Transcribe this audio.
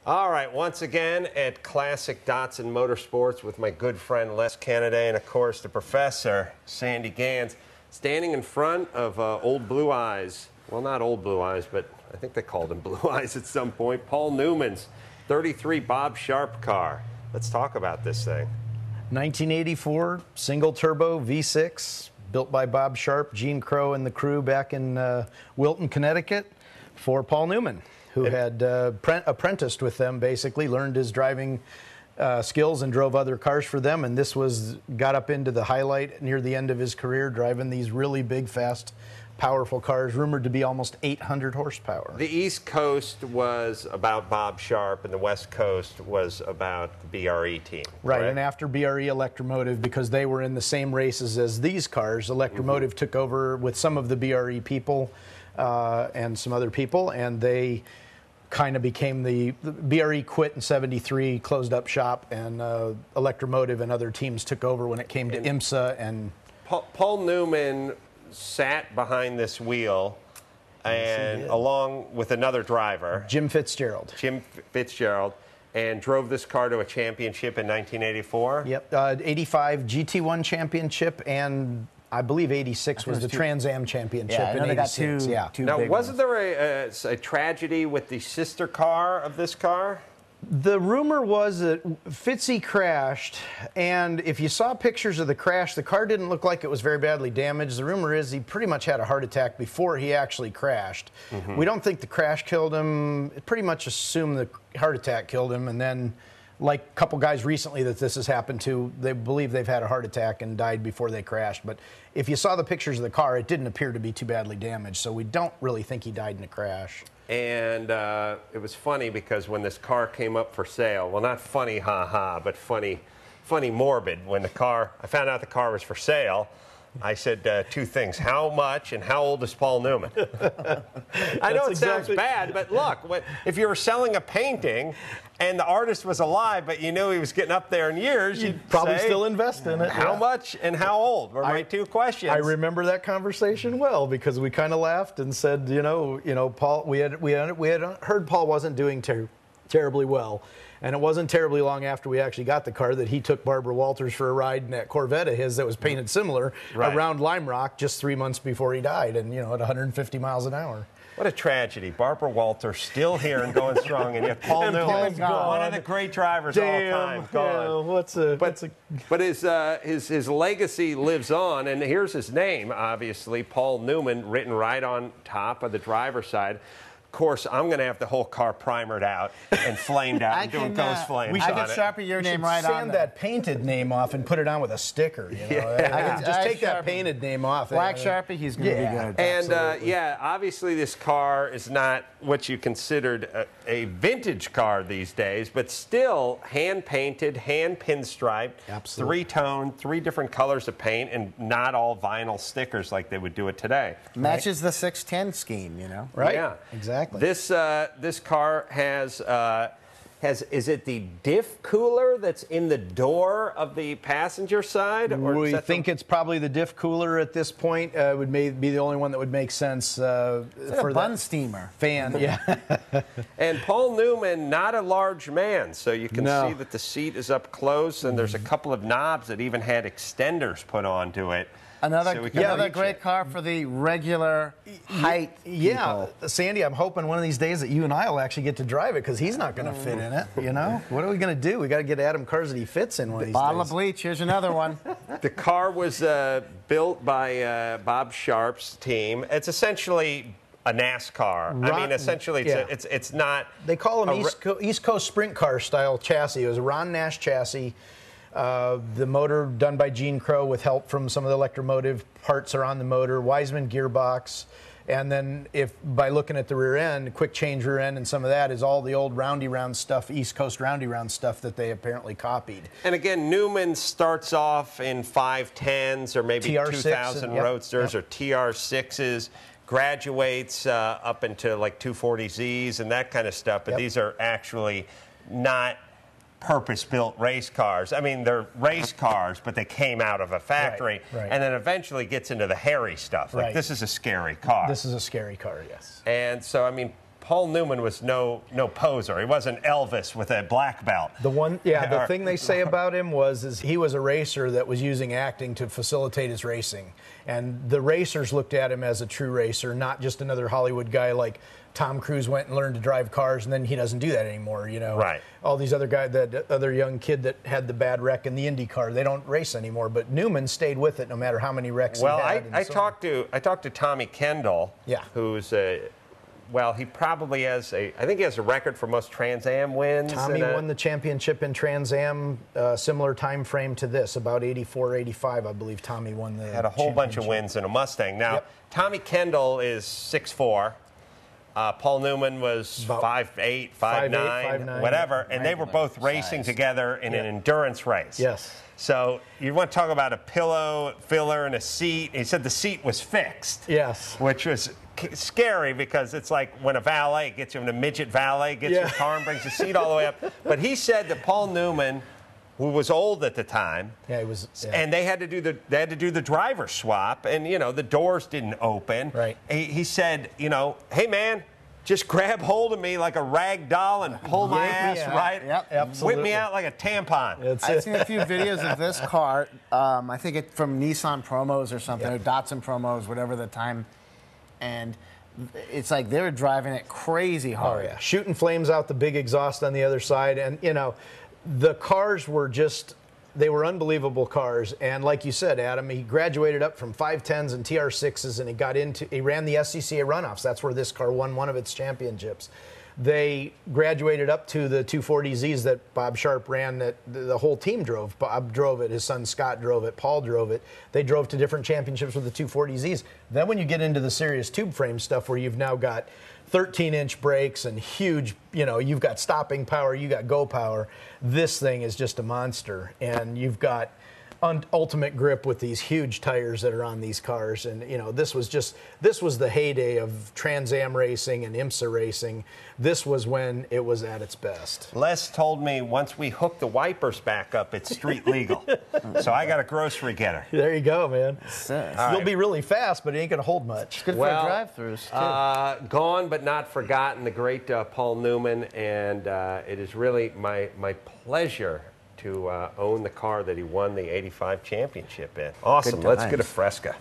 All right, once again at Classic Datsun Motorsports with my good friend Les Kennedy and, of course, the professor, Sandy Gans, standing in front of Old Blue Eyes. Well, not Old Blue Eyes, but I think they called him Blue Eyes at some point. Paul Newman's 33 Bob Sharp car. Let's talk about this thing. 1984, single-turbo V6, built by Bob Sharp, Gene Crow, and the crew back in Wilton, Connecticut for Paul Newman, who had apprenticed with them, basically, learned his driving skills and drove other cars for them. And this got up into the highlight near the end of his career, driving these really big, fast, powerful cars, rumored to be almost 800 horsepower. The East Coast was about Bob Sharp, and the West Coast was about the BRE team. Right, and after BRE Electromotive, because they were in the same races as these cars, Electromotive took over with some of the BRE people and some other people, and they kind of became the BRE quit in '73, closed up shop, and Electromotive and other teams took over when it came to IMSA. And Paul Newman sat behind this wheel, and along with another driver, Jim Fitzgerald, and drove this car to a championship in 1984. Yep, 85 GT1 championship, and I believe 86 was the Trans Am Championship. Yeah, in 86. Two now, big wasn't ones. there a tragedy with the sister car of this car? The rumor was that Fitzy crashed, and if you saw pictures of the crash, the car didn't look like it was very badly damaged. The rumor is he pretty much had a heart attack before he actually crashed. We don't think the crash killed him. Pretty much assume the heart attack killed him, and then, like a couple guys recently that this has happened to, they believe they've had a heart attack and died before they crashed. But if you saw the pictures of the car, it didn't appear to be too badly damaged, so we don't really think he died in a crash. And it was funny because when this car came up for sale, well, not funny, ha-ha, but funny morbid. When I found out the car was for sale, I said two things: how much and how old is Paul Newman? I know it sounds bad, but look, if you were selling a painting and the artist was alive, but you knew he was getting up there in years, you'd probably say, still invest in it. How much and how old were my two questions. I remember that conversation well, because we kind of laughed and said, you know, Paul, we had heard Paul wasn't doing terribly well. And it wasn't terribly long after we actually got the car that he took Barbara Walters for a ride in that Corvette of his that was painted similar around Lime Rock just 3 months before he died, and, you know, at 150 miles an hour. What a tragedy. Barbara Walters still here and going strong, and yet Paul Newman, one of the great drivers of all time, gone. Yeah, but his legacy lives on, and here's his name, obviously, Paul Newman, written right on top of the driver's side. Of course, I'm going to have the whole car primered out and flamed out and doing ghost flames. We should get Sharpie your name right on sand that painted name off and put it on with a sticker. You know? Just take that painted name off. Black Sharpie, he's going to be good. And yeah, obviously this car is not what you considered a vintage car these days, but still hand-painted, hand-pinstriped, three-tone, 3 different colors of paint, and not all vinyl stickers like they would do it today. Matches the 610 scheme, you know? Right? Yeah. Exactly. This car has is it the diff cooler that's in the door of the passenger side? Or we think it's probably the diff cooler at this point. Would be the only one that would make sense for a bun steamer fan. Yeah. And Paul Newman, not a large man, so you can see that the seat is up close, and there's a couple of knobs that even had extenders put onto it. Another great car for the regular height people. Sandy, I'm hoping one of these days that you and I will actually get to drive it, because he's not going to fit in it, you know? What are we going to do? We got to get Adam cars that he fits in one of these days. Bottle of bleach, here's another one. The car was built by Bob Sharp's team. It's essentially a NASCAR. I mean, essentially, it's not... They call them East Coast sprint car style chassis. It was a Ron Nash chassis. The motor done by Gene Crow with help from some of the Electromotive parts are on the motor, Wiseman gearbox, and then by looking at the rear end, quick change rear end and some of that is all the old roundy round stuff, East Coast roundy round stuff that they apparently copied. And again, Newman starts off in 510s or maybe TR6 2000 Roadsters or TR6s, graduates up into like 240Zs and that kind of stuff, but these are actually not purpose-built race cars. I mean, they're race cars, but they came out of a factory, and then eventually gets into the hairy stuff. Like, this is a scary car. This is a scary car, yes. And so, I mean, Paul Newman was no poser. He wasn't Elvis with a black belt. The thing they say about him is he was a racer that was using acting to facilitate his racing. And the racers looked at him as a true racer, not just another Hollywood guy like Tom Cruise went and learned to drive cars, and then he doesn't do that anymore, you know. Right. All these other guys, that other young kid that had the bad wreck in the Indy car, they don't race anymore. But Newman stayed with it no matter how many wrecks he had. I talked to Tommy Kendall, who's he probably has I think he has a record for most Trans Am wins. Tommy won the championship in Trans Am, similar time frame to this, about 84, 85, I believe Tommy won the Had a whole bunch of wins in a Mustang. Now, Tommy Kendall is 6'4". Paul Newman was 5'8", 5'9", whatever, and they were both racing together in an endurance race. Yes. So you want to talk about a pillow filler and a seat. He said the seat was fixed. Yes. Which was scary because it's like when a valet gets you, when a midget valet gets your car and brings the seat all the way up. But he said that Paul Newman, who was old at the time, and they had to do the driver swap, and the doors didn't open. Right. He said, hey man, just grab hold of me like a rag doll and pull my ass right. Yep, absolutely. Whip me out like a tampon. I've seen a few videos of this car. I think it's from Nissan promos or something, or Datsun promos, whatever the time. And it's like they were driving it crazy hard. Oh, yeah. Shooting flames out the big exhaust on the other side. And, the cars were they were unbelievable cars. And like you said, Adam, he graduated up from 510s and TR6s, and he ran the SCCA runoffs. That's where this car won one of its championships. They graduated up to the 240Zs that Bob Sharp ran, that the whole team drove. Bob drove it, his son Scott drove it, Paul drove it. They drove to different championships with the 240Zs. Then when you get into the serious tube frame stuff where you've now got 13-inch brakes and huge, you've got stopping power, you got go power, this thing is just a monster. And you've got ultimate grip with these huge tires that are on these cars. And this was the heyday of Trans Am racing and IMSA racing. This was when it was at its best. Les told me once we hook the wipers back up, it's street legal. So I got a grocery getter. There you go, man. You'll be really fast, but it ain't gonna hold much. Good for drive-thrus too. Gone but not forgotten, the great Paul Newman, and it is really my pleasure to own the car that he won the '85 championship in. Awesome. Let's get a Fresca.